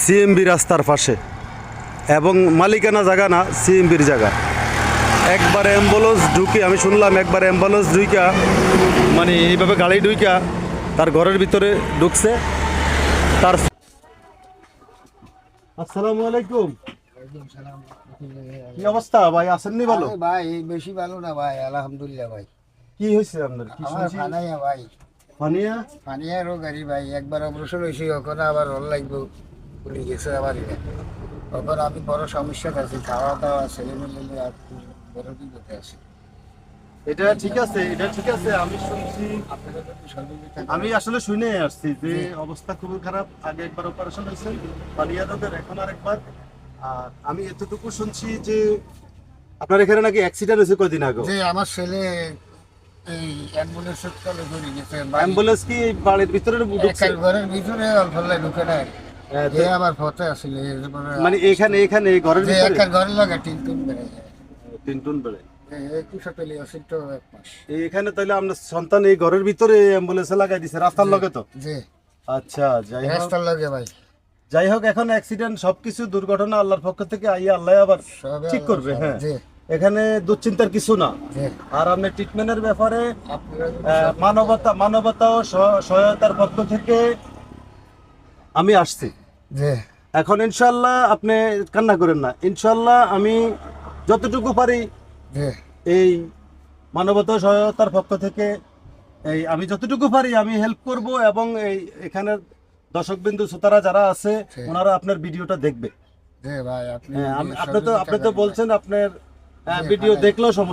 CMB রাস্তার পাশে এবং মালিকানা জায়গা না, সিএমবির জায়গা। একবার অ্যাম্বুলেন্স ঢুকে, আমি শুনলাম একবার অ্যাম্বুলেন্স ঢুইকা, মানে এইভাবে গাড়ি ঢুইকা তার ঘরের ভিতরে ঢুকছে। তার আসসালামু আলাইকুম, কি অবস্থা ভাই? আসেননি? ভালো ভাই, বেশি ভালো না ভাই, আলহামদুলিল্লাহ ভাই। কি হয়েছে আপনার? কি আমার শুনছি ফানাইয়া ভাই, ফানিয়া? ফানিয়া রোগারি ভাই, একবার অগ্রসর হয়েছি, ওখানে আবার রোল লাগবে, ভুলে গেছে আবার ওখানে আমি বড় সমস্যা আছি, খাওয়া দাওয়া ছেলে মেলে আর বড় বিপদে আছি। এটা ঠিক আছে, এটা ঠিক আছে। আমি শুনছি, আপনারা যদি সহযোগিতা আমি আসলে শুনে আসছি যে অবস্থা খুবই খারাপ। আগে একবার অপারেশন হয়েছে বালিয়াদদের, এখন আরেকবার। আর আমি এতটুকু শুনছি যে আপনার এখানে নাকি অ্যাক্সিডেন্ট হয়েছে কয়দিন আগে। যে আমার ছেলে এই অ্যাম্বুলেন্সের তলে ধরে গেছে, অ্যাম্বুলেন্স কি এই বাড়ির ভিতরে ঢুকছে? ঘরের ভিতরে অল্প ঢুকে নেয়, যে আবার ফতে আসলে মানে এখানে এখানে এই ঘরের ভিতরে একটা ঘরের লাগে টিন টুন বেড়ে যায়। তিন টুন বেড়ে একুশে পেলে আসিল তো এক মাস। এখানে তাহলে আপনার সন্তান এই ঘরের ভিতরে অ্যাম্বুলেন্সে লাগাই দিছে রাস্তার লগে তো? জি, আচ্ছা, যাই হোক, রাস্তার লাগে ভাই। যাই হোক, এখন অ্যাক্সিডেন্ট সবকিছু দুর্ঘটনা আল্লাহর পক্ষ থেকে আইয়া আল্লাহ আবার সবে ঠিক করবে। হ্যাঁ, জি, এখানে দুশ্চিন্তার কিছু না। জি। আর আপনার ট্রিটমেন্টের ব্যাপারে আপনারা যদি মানবতা ও সহায়তার পক্ষ থেকে আমি আসছি। জি, এখন ইনশাল্লাহ আপনি কান্না করেন না, ইনশাল্লাহ আমি যতটুকু পারি জি, এই মানবতা ও সহায়তার পক্ষ থেকে আমি যতটুকু পারি আমি হেল্প করব। এবং এখানের দর্শকবিন্দু শ্রোতারা যারা আছে ওনারা আপনার ভিডিওটা দেখবে। জি ভাই, আপনি আপনি তো বলছেন আপনার ভিডিও দেখলেও সমস্যা